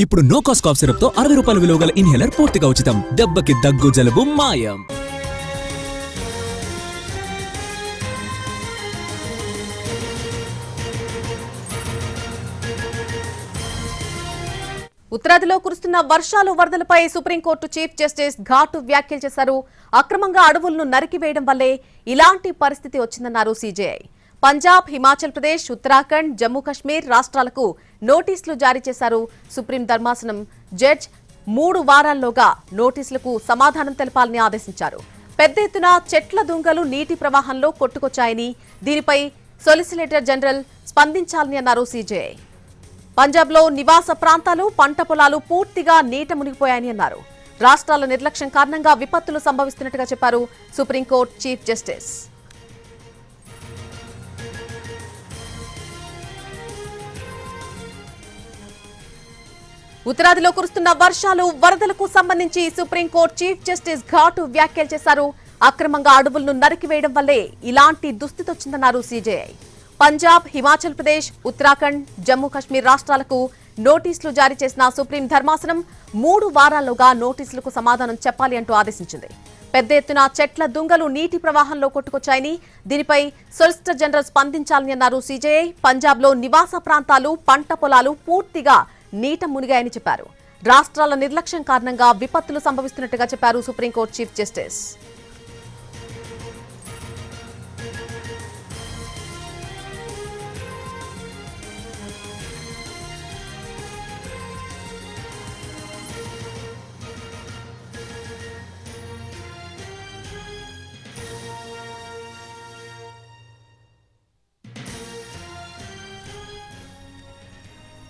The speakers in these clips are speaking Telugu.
ఇప్పుడు నో కాస్ట్ కాఫ్ సిరప్ తో 60 రూపాయల విలువ గల ఇన్హేలర్ పూర్తిగా ఉచితం. దెబ్బకి దగ్గు జలుబు మాయం. ఉత్తరాదిలో కురుస్తున్న వర్షాలు వరదలపై సుప్రీంకోర్టు చీఫ్ జస్టిస్ ఘాటు వ్యాఖ్యలు చేశారు. అక్రమంగా అడవులను నరికివేయడం వల్లే ఇలాంటి పరిస్థితి వచ్చిందన్నారు సీజేఐ. పంజాబ్, హిమాచల్ ప్రదేశ్, ఉత్తరాఖండ్, జమ్మూ కశ్మీర్ రాష్ట్రాలకు నోటీసులు జారీ చేశారు. సుప్రీం ధర్మాసనం జడ్జ్ 3 వారాల్లోగా నోటీసులకు సమాధానం తెలపాలని ఆదేశించారు. పెద్ద ఎత్తున చెట్ల దుంగలు నీటి ప్రవాహంలో కొట్టుకొచ్చాయని, దీనిపై సొలిసిటర్ జనరల్ స్పందించాలని అన్నారు సీజేఐ. పంజాబ్లో నివాస ప్రాంతాలు, పంట పొలాలు పూర్తిగా నీట మునిగిపోయాయని అన్నారు. రాష్ట్రాల నిర్లక్ష్యం కారణంగా విపత్తులు సంభవిస్తున్నట్టుగా చెప్పారు సుప్రీంకోర్టు చీఫ్ జస్టిస్. ఉత్తరాదిలో కురుస్తున్న వర్షాలు వరదలకు సంబంధించి సుప్రీంకోర్టు చీఫ్ జస్టిస్ ఘాటు వ్యాఖ్యలు చేశారు. అక్రమంగా అడవులను నరికివేయడం వల్లే ఇలాంటి దుస్థితి వచ్చిందన్నారు సీజేఐ. పంజాబ్, హిమాచల్ ప్రదేశ్, ఉత్తరాఖండ్, జమ్మూ కశ్మీర్ రాష్ట్రాలకు నోటీసులు జారీ చేసిన సుప్రీం ధర్మాసనం 3 వారాల్లోగా నోటీసులకు సమాధానం చెప్పాలి అంటూ ఆదేశించింది. పెద్ద ఎత్తున చెట్ల దుంగలు నీటి ప్రవాహంలో కొట్టుకొచ్చాయని, దీనిపై సొలిసిటర్ జనరల్ స్పందించాలని అన్నారు సీజేఐ. పంజాబ్లో నివాస ప్రాంతాలు, పంట పొలాలు పూర్తిగా నీట మునిగాయని చెప్పారు. రాష్ట్రాల నిర్లక్ష్యం కారణంగా విపత్తులు సంభవిస్తున్నట్టుగా చెప్పారు సుప్రీంకోర్టు చీఫ్ జస్టిస్.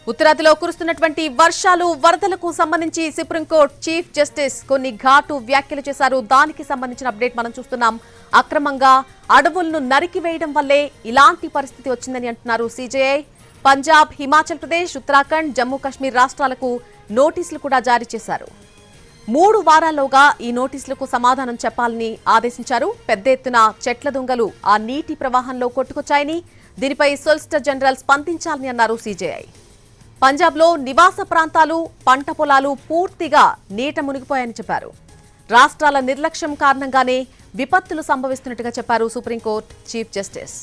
ఉత్తరాదిలో కురుస్తున్నటువంటి వర్షాలు వరదలకు సంబంధించి సుప్రీంకోర్టు చీఫ్ జస్టిస్ కొన్ని ఘాటు వ్యాఖ్యలు చేశారు. దానికి సంబంధించిన అప్డేట్ మనం చూస్తున్నాం. అక్రమంగా అడవులను నరికివేయడం వల్లే ఇలాంటి పరిస్థితి వచ్చిందని అంటున్నారు సీజేఐ. పంజాబ్, హిమాచల్ ప్రదేశ్, ఉత్తరాఖండ్, జమ్మూ కశ్మీర్ రాష్ట్రాలకు నోటీసులు కూడా జారీ చేశారు. 3 వారాల్లోగా ఈ నోటీసులకు సమాధానం చెప్పాలని ఆదేశించారు. పెద్ద ఎత్తున చెట్ల దుంగలు ఆ నీటి ప్రవాహంలో కొట్టుకొచ్చాయని, దీనిపై సొలిసిటర్ జనరల్ స్పందించాలని అన్నారు సీజేఐ. పంజాబ్లో నివాస ప్రాంతాలు, పంట పొలాలు పూర్తిగా నీట మునిగిపోయాయని చెప్పారు. రాష్ట్రాల నిర్లక్ష్యం కారణంగానే విపత్తులు సంభవిస్తున్నట్టుగా చెప్పారు సుప్రీంకోర్టు చీఫ్ జస్టిస్.